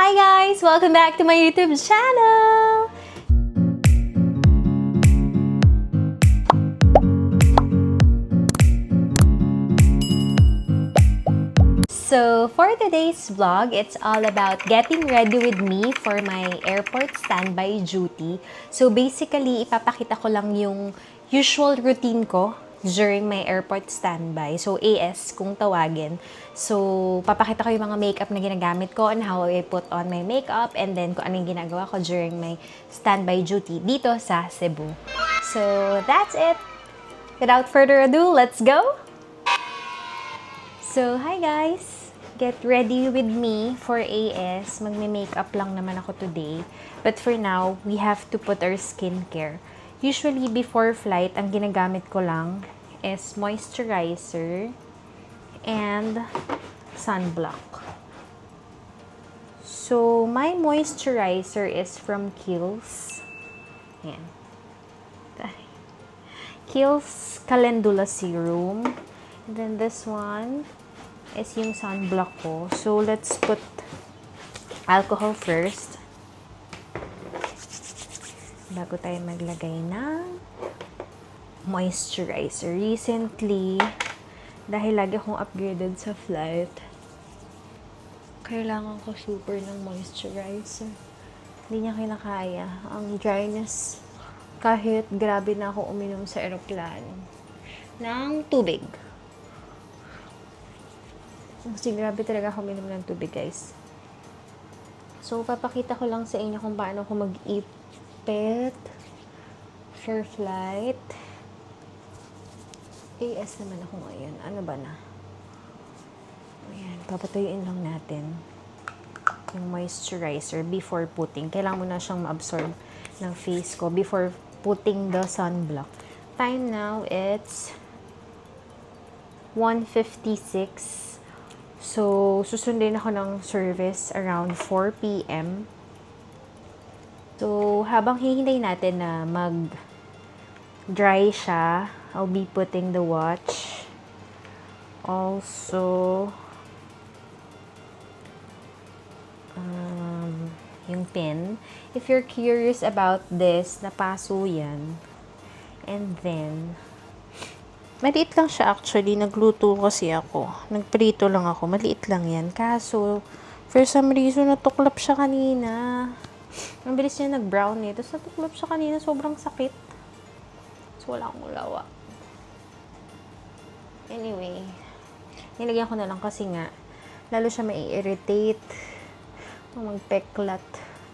Hi guys! Welcome back to my YouTube channel! So, for today's vlog, it's all about getting ready with me for my airport standby duty. So, basically, ipapakita ko lang yung usual routine ko during my airport standby. So, AS kung tawagin. So, papakita ko yung mga makeup na ginagamit ko and how I put on my makeup and then kung ano yung ginagawa ko during my standby duty dito sa Cebu. So, that's it. Without further ado, let's go! So, hi guys! Get ready with me for AS. Magme-makeup lang naman ako today. But for now, we have to put our skincare. Usually, before flight, ang ginagamit ko lang is moisturizer and sunblock. So, my moisturizer is from Kiehl's. Ayan. Kiehl's Calendula Serum. And then this one is yung sunblock ko. So, let's put alcohol first. Bago tayo maglagay ng moisturizer. Recently, dahil lagi akong upgraded sa flight, kailangan ko super ng moisturizer. Hindi niya kinakaya. Ang dryness, kahit grabe na ako uminom sa aeroplano ng tubig. Kasi grabe talaga ako uminom ng tubig, guys. So, papakita ko lang sa inyo kung paano ako mag-ipit for flight. AS naman ako ngayon. Ano ba na? Ayan, papatuyuin lang natin yung moisturizer before putting. Kailangan mo na siyang ma-absorb ng face ko before putting the sunblock. Time now, it's 1:56. So, susundin ako ng service around 4 p.m. So, habang hihintay natin na mag-dry siya, I'll be putting the watch. Also, yung pin. If you're curious about this, napaso yan. And then, maliit lang siya actually. Nagluto kasi ako. Nagprito lang ako. Maliit lang yan. Kaso, for some reason, natuklap siya kanina. Ang bilis niya nag-brown eh. Tapos natuklap siya kanina. Sobrang sakit. So, wala akong ulawa. Anyway, nilagyan ko na lang kasi nga, lalo siya mai-irritate. Magpeklat.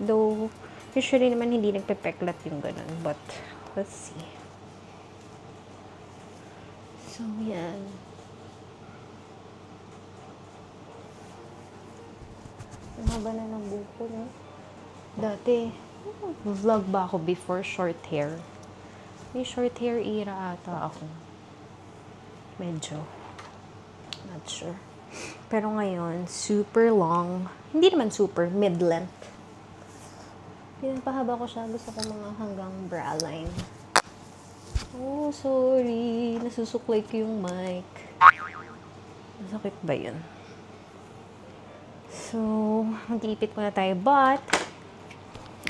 Though, usually naman hindi nagpepeklat yung ganun. But, let's see. So, yan. Ang haba na ng buko, no? Dati, vlog ba ako before short hair? May short hair era ata ako. Medyo. Not sure. Pero ngayon, super long. Hindi naman super, mid-length. Pinapahaba ko siya. Gusto ko mga hanggang bra line. Oh, sorry. Nasusuklay ko yung mic. Masakit ba yun? So, mag-iipit ko na tayo. But,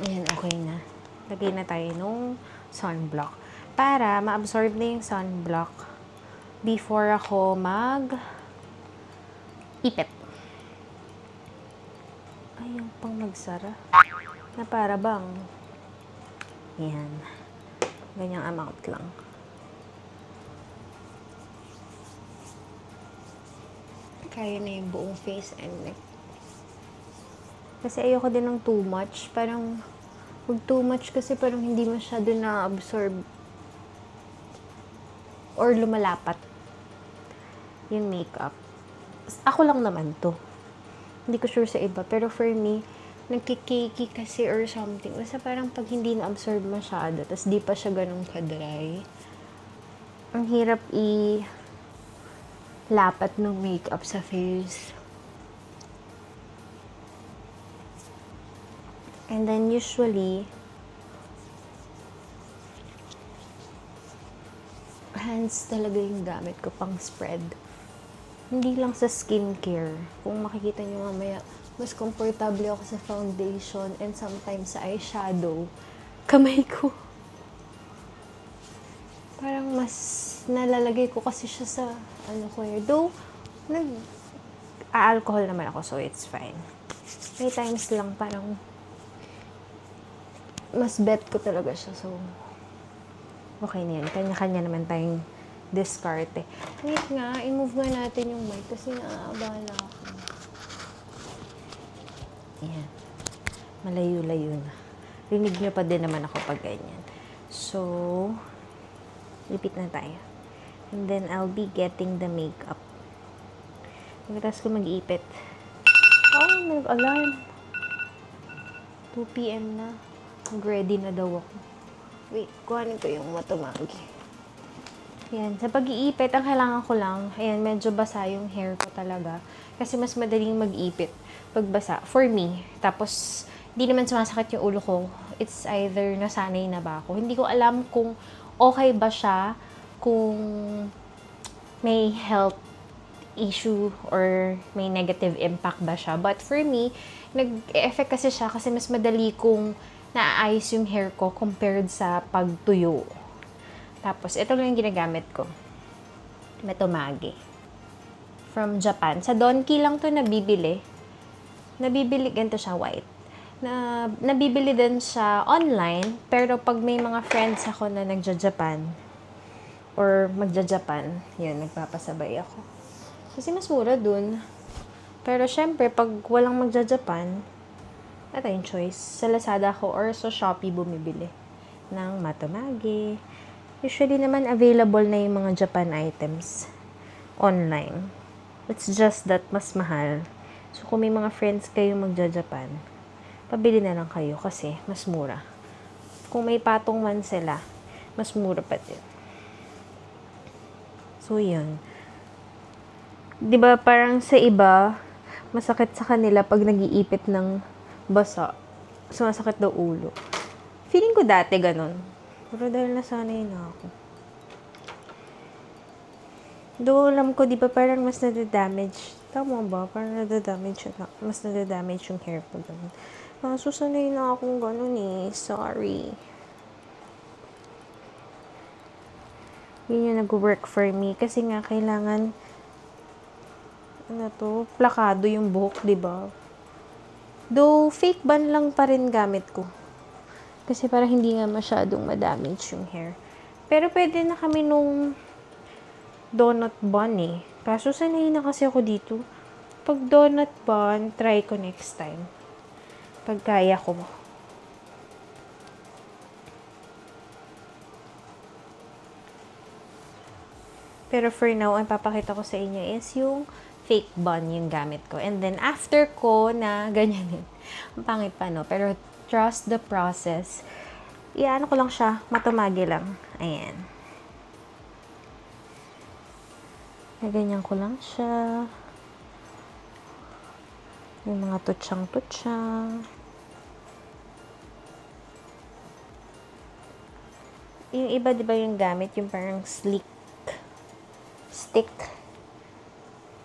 ayan, okay na. Lagay na tayo nung sunblock. Para ma-absorb na yung sunblock before ako mag-ipit. Ay, yung pang nagsara. Na para bang. Ayan. Ganyang amount lang. Kaya na yung buong face and neck. Kasi ayoko din ng too much. Parang, pag too much kasi parang hindi masyado na-absorb or lumalapat yung makeup. Ako lang naman to. Hindi ko sure sa iba. Pero for me, nagkikiki kasi or something. Basta parang pag hindi na-absorb masyado, tas di pa siya ganun ka-dry, ang hirap i-lapat ng makeup sa face. And then usually, hands talaga yung gamit ko pang spread. Hindi lang sa skincare. Kung makikita nyo mamaya, mas komportable ako sa foundation and sometimes sa eyeshadow. Kamay ko. Parang mas nalalagay ko kasi siya sa ko here. Though, alcohol naman ako, so it's fine. May times lang parang mas bet ko talaga siya, so okay na yan. Kanya-kanya naman tayong diskarte. Wait nga, i-move nga natin yung mic kasi naaabala ako. Ayan. Malayo-layo na. Rinig nyo pa din naman ako pag ganyan. So, repeat na tayo. And then, I'll be getting the makeup. Pagkatapos ko mag-iipit. Oh, nag-alarm. 2 p.m. na. Ready na daw ako. Wait, kuhanin ko yung matumagi. Yan, sa pag-iipit, ang kailangan ko lang, ayan, medyo basa yung hair ko talaga. Kasi mas madaling mag-ipit pag basa. For me. Tapos, hindi naman sumasakit yung ulo ko. It's either nasanay na ba ako. Hindi ko alam kung okay ba siya, kung may health issue or may negative impact ba siya. But for me, nag-effect kasi siya kasi mas madali kong naaayos yung hair ko compared sa pagtuyo. Tapos, ito lang yung ginagamit ko. Metomage. From Japan. Sa Donki lang to nabibili. Ganito siya, white. Nabibili din siya online, pero pag may mga friends ako na nagja-Japan, or magja-Japan, yun, nagpapasabay ako. Kasi mas mura dun. Pero syempre, pag walang magja-Japan, ito yung choice. Sa Lazada ko or sa Shopee bumibili ng Matomage. Usually naman available na yung mga Japan items online. It's just that mas mahal. So kung may mga friends kayo magja-Japan, pabili na lang kayo kasi mas mura. Kung may patong man sila, mas mura pa din. So yun. 'Di ba parang sa iba, masakit sa kanila pag nag-iipit ng basa. Sumasakit daw ulo. Feeling ko dati ganun. Pero dahil nasanay na ako. Doon alam ko, di ba parang mas nadadamage. Tama ba? Parang mas nadadamage yung hair ko ganun. Susanay na akong ganun eh. Sorry. Yun yung nag-work for me. Kasi nga kailangan plakado yung buhok, di ba? Though, fake bun lang pa rin gamit ko. Kasi para hindi nga masyadong madamage yung hair. Pero pwede na kami nung donut bun eh. Kaso sanay na kasi ako dito. Pag donut bun, try ko next time. Pag kaya ko. Pero for now, ang papakita ko sa inyo is yung fake bun yung gamit ko. And then, after ko na ganyan din. Ang pangit pa, no? Pero, trust the process. Iano ko lang siya. Matumagi lang. Ayan. Naganyan ko lang siya. Yung mga tutsang-tutsang. Yung iba, di ba yung gamit? Yung parang stick.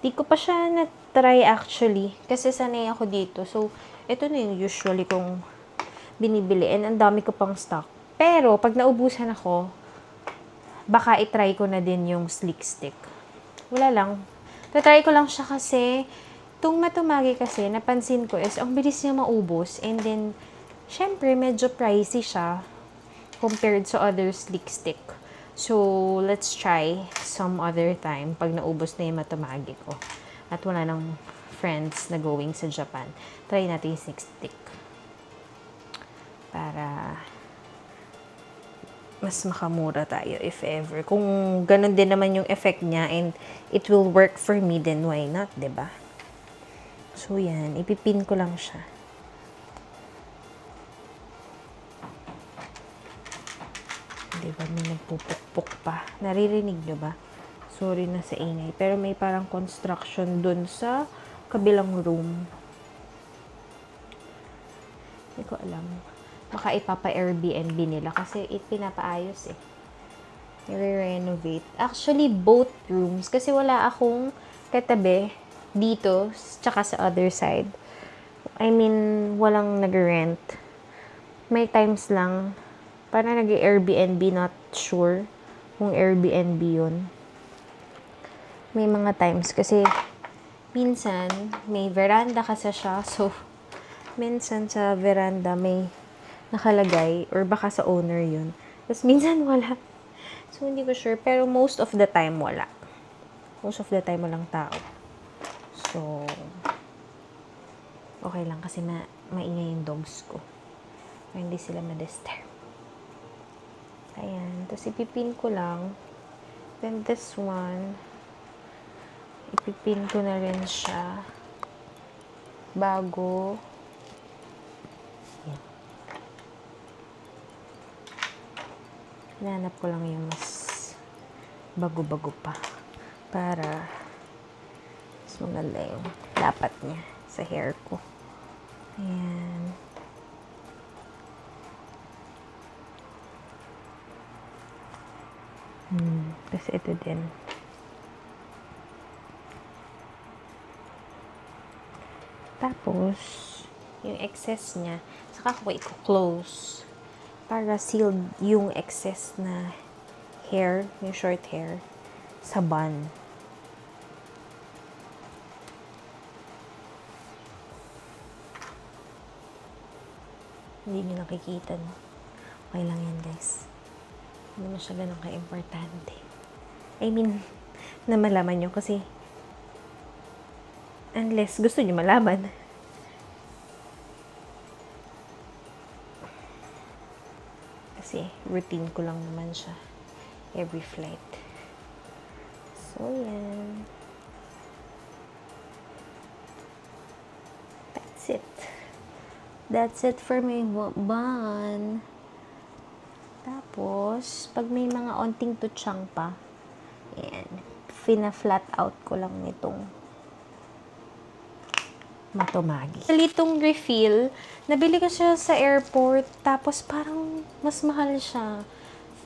Di ko pa siya na-try actually. Kasi sanay ako dito. So, ito na yung usually kong binibili. And ang dami ko pang stock. Pero, pag naubusan ako, baka itry ko na din yung slick stick. Wala lang. Tatry ko lang siya kasi, itong Matomagi kasi, napansin ko is, ang bilis niya maubos. And then, syempre, medyo pricey siya compared sa other slick stick. So, let's try some other time pag naubos na yung Matomagi ko. At wala nang friends na going sa Japan. Try natin yung slick stick. Para mas makamura tayo if ever. Kung ganun din naman yung effect niya and it will work for me, then why not, diba? So, yan. Ipipin ko lang siya. Diba, may nagpupukpuk pa. Naririnig nyo ba? Sorry na sa ingay. Pero may parang construction dun sa kabilang room. Hindi ko alam. Baka ipapa-Airbnb nila kasi pinapaayos eh. I-renovate. Actually, both rooms. Kasi wala akong katabi dito, tsaka sa other side. I mean, walang nag-rent. May times lang, parang nag-Airbnb, not sure kung Airbnb yun. May mga times kasi minsan may veranda kasi siya, so minsan sa veranda may nakalagay or baka sa owner yun. Tapos minsan wala. So hindi ko sure, pero most of the time wala. Most of the time walang tao. So okay lang kasi maingay yung dogs ko. Para hindi sila ma-disturb. Ayan. Tapos ipipin ko lang. Then this one, ipipin ko na rin siya bago. Ayan. Hinanap ko lang yung mas bago-bago pa para mas maganda yung dapat niya sa hair ko. Ayan. Tapos ito din. Tapos, yung excess niya, saka ko i-close para sealed yung excess na hair, yung short hair, sa bun. Hindi nyo nakikita, no? Okay lang yan, guys. Hindi mo siya ganun ka-importante. I mean, na malaman nyo kasi unless gusto nyo malaman. Kasi routine ko lang naman siya every flight. So, yan. That's it. That's it for my bun. Tapos, pag may mga onting tutsang pa, ayan, fina-flat out ko lang nitong Matomagi. Itong refill, nabili ko siya sa airport, tapos parang mas mahal siya.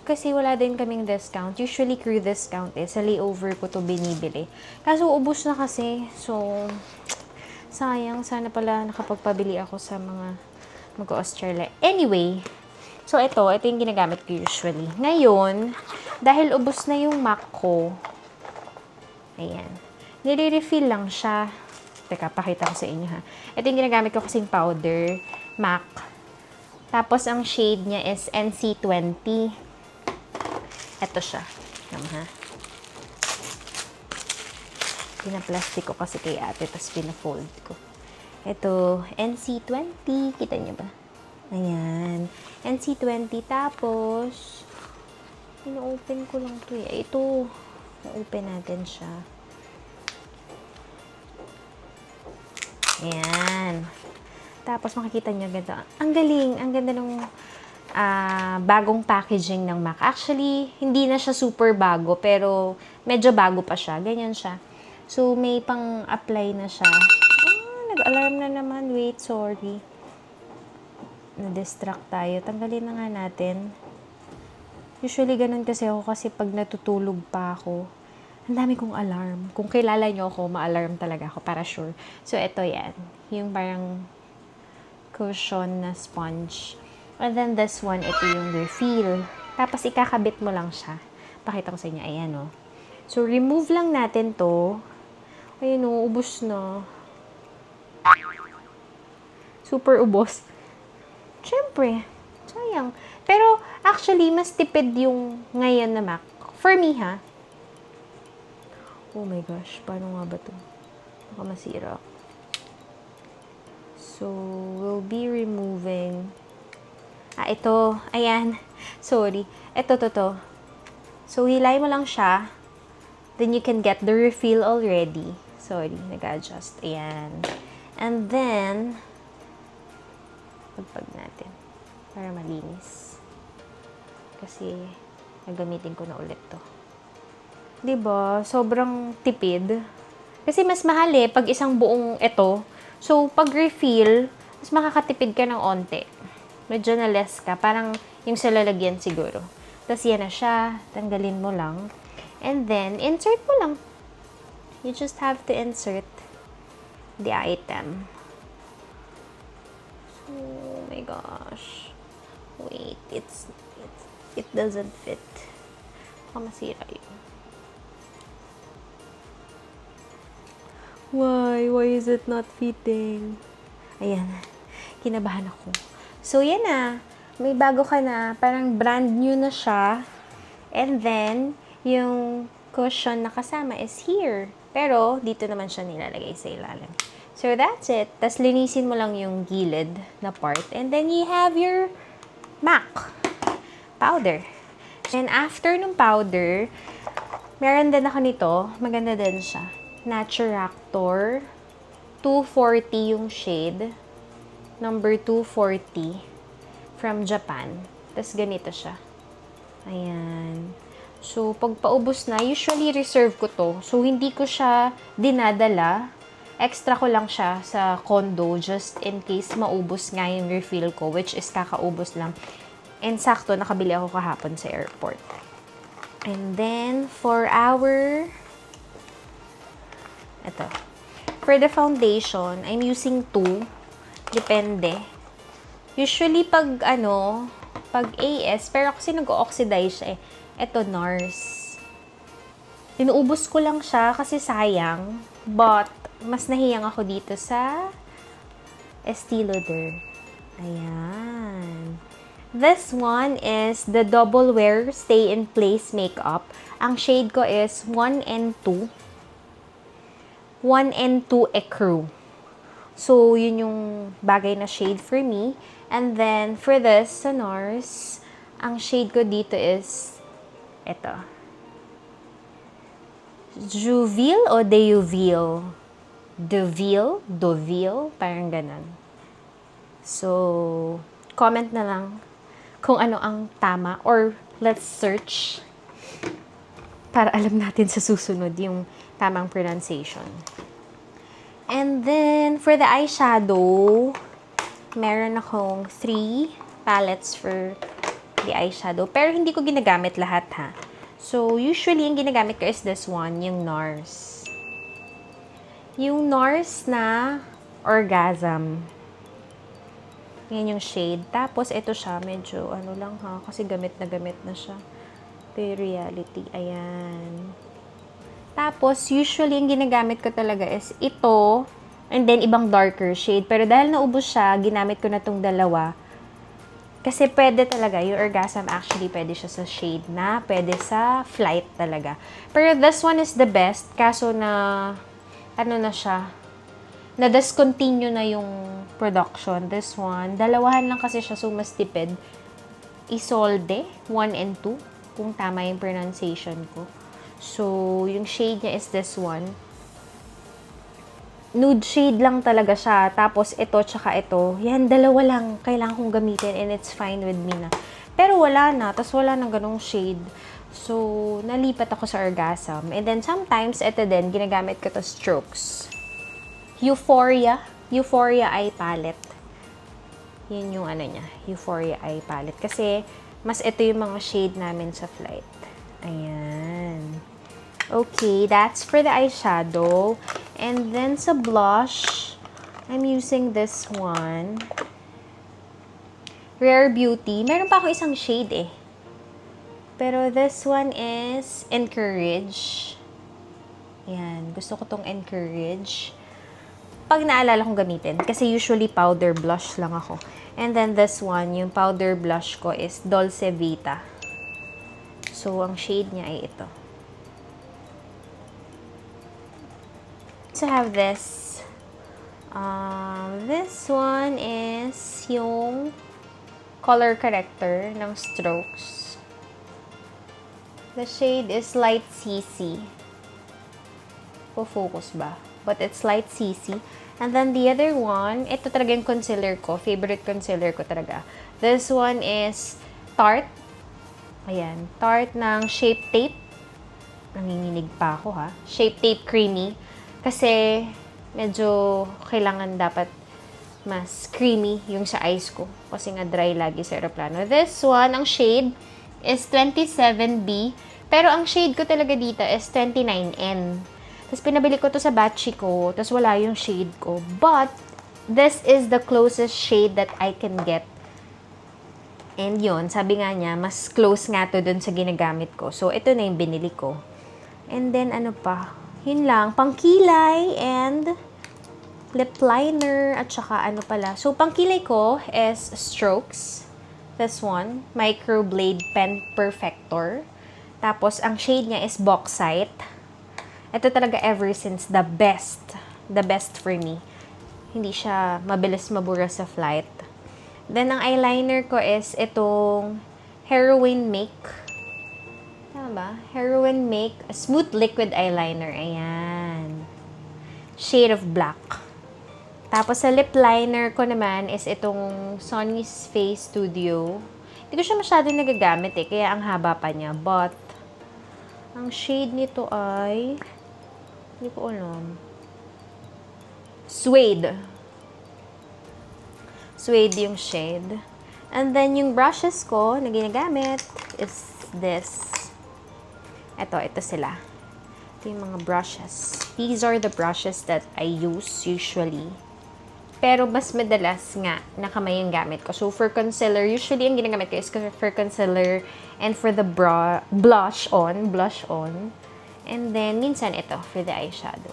Kasi wala din kaming discount. Usually, crew discount sa layover ko to binibili. Kaso, ubos na kasi. So, sayang. Sana pala nakapagpabili ako sa mga mag-Australia. Anyway, so, ito yung ginagamit ko usually. Ngayon, dahil ubos na yung MAC ko, ayan, nire-refill lang siya. Teka, pakita ko sa inyo ha. Ito yung ginagamit ko kasing powder, MAC. Tapos, ang shade niya is NC20. Ito siya. Ha? Pinaplastic ko kasi kay ate, tapos pinafold ko. Ito, NC20. Kita niyo ba? Ayan. NC20. Tapos, ino-open ko lang ito eh. Ito, na-open natin siya. Ayan. Tapos, makikita nyo ganito. Ang galing. Ang ganda ng bagong packaging ng MAC. Actually, hindi na siya super bago, pero medyo bago pa siya. Ganyan siya. So, may pang-apply na siya. Nag-alarm na naman. Wait, sorry. Na-distract tayo. Tanggalin na nga natin. Usually, ganun kasi ako kasi pag natutulog pa ako, ang dami kong alarm. Kung kilala nyo ako, ma-alarm talaga ako para sure. So, ito yan. Yung parang cushion na sponge. And then, this one, ito yung refill. Tapos, ikakabit mo lang siya. Pakita ko sa inyo. Ayan, o. So, remove lang natin to. Ayan, o. Ubos na. Super ubos. Siyempre, sayang. Pero, actually, mas tipid yung ngayon na MAC. For me, ha? Oh my gosh, paano nga ba ito? Baka masira. So, we'll be removing. Ito. Ayan. Sorry. Ito, to. So, hilay mo lang siya. Then, you can get the refill already. Sorry, nag-adjust. Ayan. And then, pagpag natin para malinis. Kasi nagamitin ko na ulit to. 'Di ba? Sobrang tipid. Kasi mas mahal pag isang buong ito. So pag refill, mas makakatipid ka ng onte. Medyo na less ka, parang yung sa lalagyan siguro. Tapos yan na siya, tanggalin mo lang. And then insert mo lang. You just have to insert the item. Oh my gosh. Wait, it doesn't fit. Baka masira yun. Why is it not fitting? Ayan. Kinabahan ako. So, yan na. May bago ka na. Parang brand new na siya. And then, yung cushion na kasama is here. Pero, dito naman siya nilalagay sa ilalim. So, that's it. Tapos, linisin mo lang yung gilid na part. And then, you have your MAC powder. And after nung powder, meron din ako nito. Maganda din siya. Naturactor. 240 yung shade. Number 240. From Japan. Tapos, ganito siya. Ayan. So, pag paubos na, usually reserve ko to. So, hindi ko siya dinadala. Extra ko lang siya sa condo just in case maubos nga yung refill ko, which is kakaubos lang. And sakto, nakabili ako kahapon sa airport. And then, for the foundation, I'm using 2. Depende. Usually, pag AS, pero kasi nag-oxidize siya eh. Ito, NARS. Inuubos ko lang siya kasi sayang. But, mas nahiyang ako dito sa Estee Lauder. Ayan. This one is the Double Wear Stay in Place Makeup. Ang shade ko is 1 and 2. 1 and 2 Ecru. So, yun yung bagay na shade for me. And then, for this, sa NARS, ang shade ko dito is ito. Juville o Deuville? Deuville, parang ganun. So, comment na lang kung ano ang tama or let's search para alam natin sa susunod yung tamang pronunciation. And then, for the eyeshadow, meron akong 3 palettes for the eyeshadow. Pero hindi ko ginagamit lahat ha. So, usually, yung ginagamit ko is this one, yung NARS. Yung NARS na Orgasm. Yan yung shade. Tapos, ito siya, medyo ano lang ha, kasi gamit na siya. The reality. Ayan. Tapos, usually, yung ginagamit ko talaga is ito, and then, ibang darker shade. Pero dahil naubos siya, ginamit ko na tong dalawa. Kasi pwede talaga, yung Orgasm actually pwede siya sa shade na, pwede sa flight talaga. Pero this one is the best, kaso na, ano na siya, na-discontinue na yung production. This one, dalawahan lang kasi siya, so mas tipid. Isolde, 1 and 2, kung tama yung pronunciation ko. So, yung shade niya is this one. Nude shade lang talaga siya. Tapos, ito, tsaka ito. Yan, dalawa lang. Kailangan kong gamitin and it's fine with me na. Pero wala na. Tapos, wala nang ganong shade. So, nalipat ako sa Orgasm. And then, sometimes, ito din, ginagamit ko to Strokes. Euphoria Eye Palette. Yun yung ano niya. Euphoria Eye Palette. Kasi, mas ito yung mga shade namin sa flight. Ayan. Okay, that's for the eyeshadow. And then sa blush, I'm using this one. Rare Beauty. Meron pa ako isang shade eh. Pero this one is Encourage. Ayan, gusto ko tong Encourage. Pag naalala kong gamitin. Kasi usually powder blush lang ako. And then this one, yung powder blush ko is Dolce Vita. So, ang shade niya ay ito. To have this. This one is yung color corrector ng Strokes. The shade is Light CC. Focus ba? But it's Light CC. And then the other one, ito talaga yung concealer ko. Favorite concealer ko talaga. This one is Tarte. Ayan. Tarte ng Shape Tape. Nanginginig pa ako ha. Shape Tape Creamy. Kasi, medyo kailangan dapat mas creamy yung sa eyes ko. Kasi nga dry lagi sa aeroplano. This one, ang shade is 27B. Pero ang shade ko talaga dito is 29N. Tapos pinabili ko to sa batchy ko. Tapos wala yung shade ko. But, this is the closest shade that I can get. And yun, sabi nga niya, mas close nga to dun sa ginagamit ko. So, ito na yung binili ko. And then, ano pa? Yun lang, pangkilay and lip liner at saka ano pala. So, pangkilay ko is Strokes. This one, Microblade Pen Perfector. Tapos, ang shade niya is Bauxite. Ito talaga ever since the best. The best for me. Hindi siya mabilis mabura sa flight. Then, ang eyeliner ko is itong Heroine Make. Tama ba? Heroine Make Smooth Liquid Eyeliner. Ayan. Shade of black. Tapos, sa lip liner ko naman is itong Sonny's Face Studio. Hindi ko siya masyado nagagamit kaya ang haba pa niya. But, ang shade nito ay, hindi ko alam. Suede. Suede yung shade. And then, yung brushes ko na ginagamit is this. Ito sila. Ito yung mga brushes. These are the brushes that I use usually. Pero mas madalas nga na kamay yung gamit ko. So, for concealer, usually ang ginagamit ko is for concealer and for the blush on. And then, minsan ito for the eyeshadow.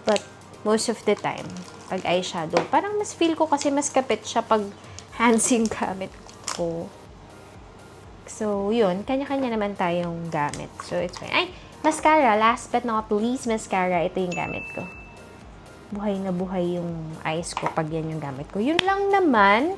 But, most of the time, pag eyeshadow, parang mas feel ko kasi mas kapit siya pag hands yung gamit ko. So, yun. Kanya-kanya naman tayong gamit. So, it's fine. Ay, mascara. Last but not least, mascara. Ito yung gamit ko. Buhay na buhay yung eyes ko pag yan yung gamit ko. Yun lang naman.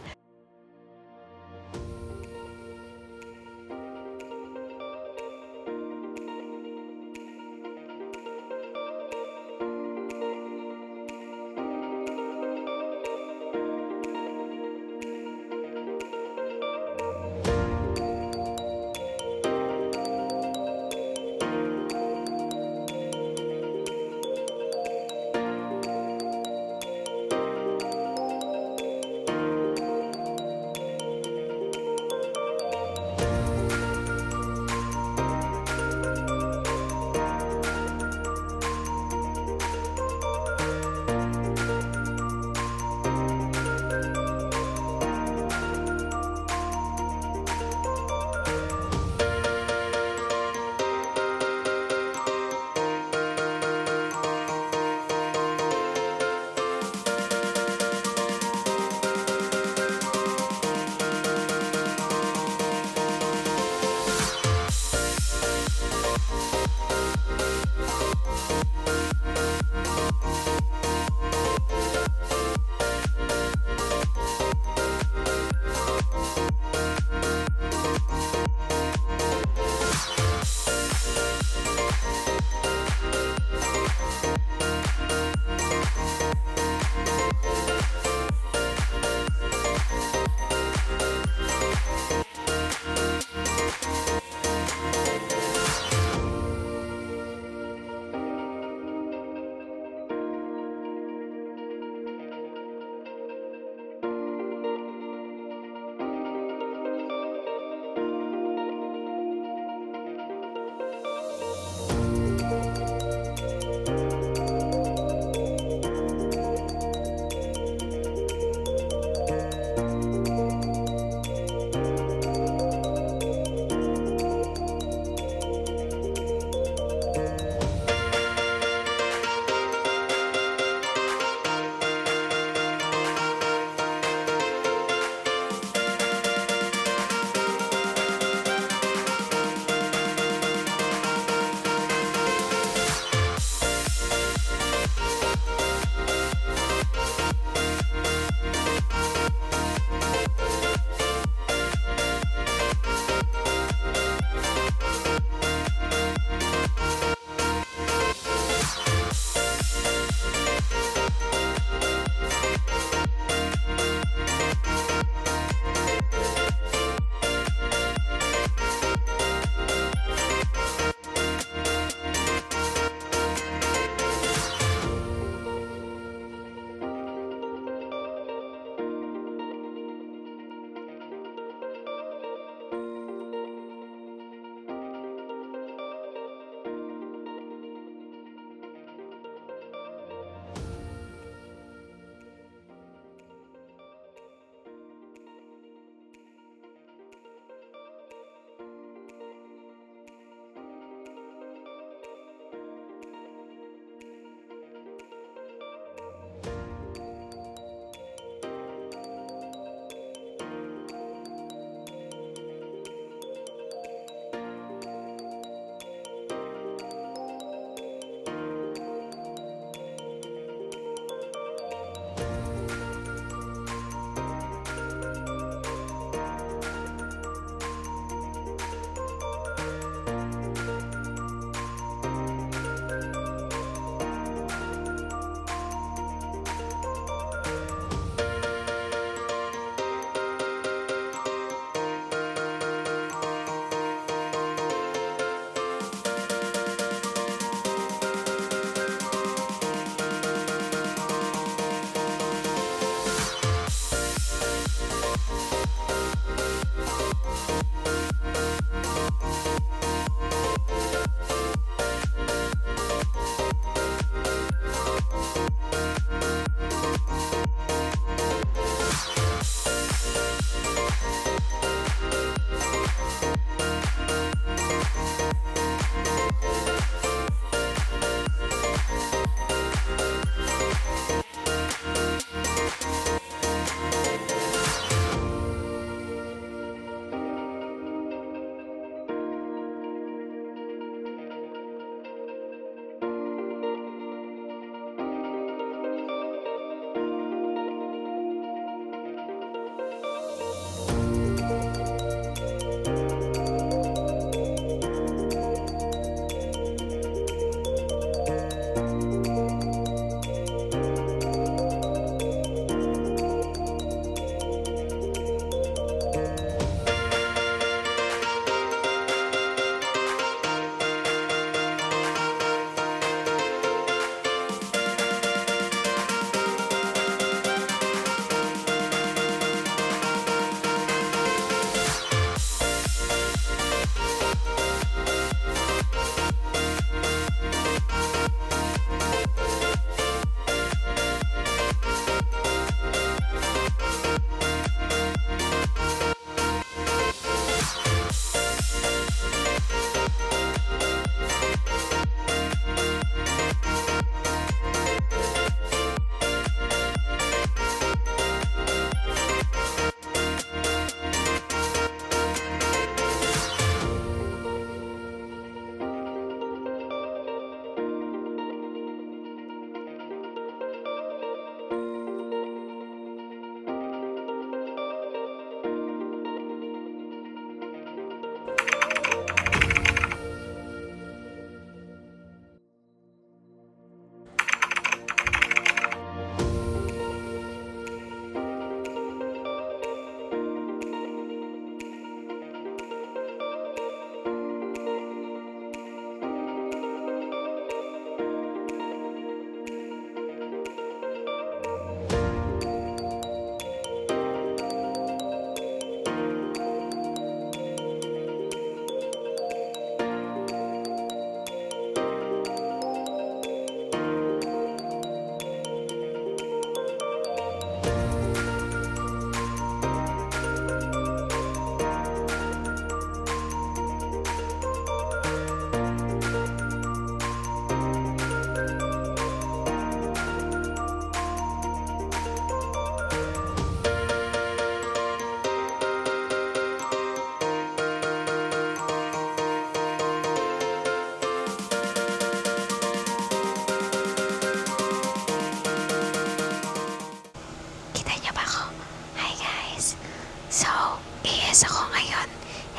boses ako ngayon.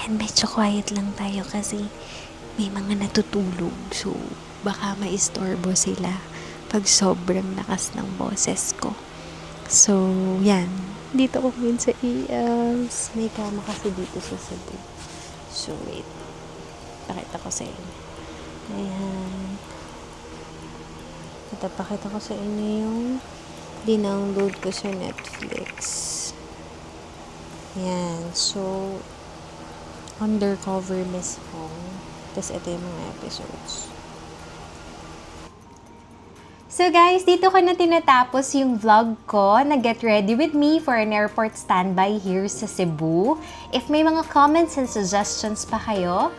And medyo quiet lang tayo kasi may mga natutulog. So, baka maistorbo sila pag sobrang lakas ng boses ko. So, yan. Dito ko ngayon sa ELS. May kama kasi dito sa Cebu. So, wait. Pakita ko sa inyo. Ayan. Pakita ko sa inyo yung dinownload ko sa Netflix. Yan. So, Undercover Miss Hong. Tapos ito yung mga episodes. So guys, dito ko na tinatapos yung vlog ko na get ready with me for an airport standby here sa Cebu. If may mga comments and suggestions pa kayo,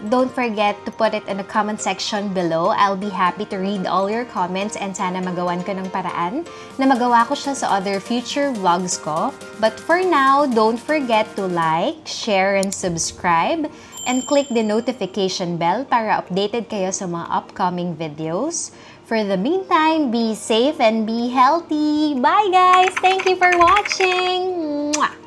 don't forget to put it in the comment section below. I'll be happy to read all your comments and sana magawan ko ng paraan na magawa ko siya sa other future vlogs ko. But for now, don't forget to like, share, and subscribe. And click the notification bell para updated kayo sa mga upcoming videos. For the meantime, be safe and be healthy. Bye guys! Thank you for watching! Mwah!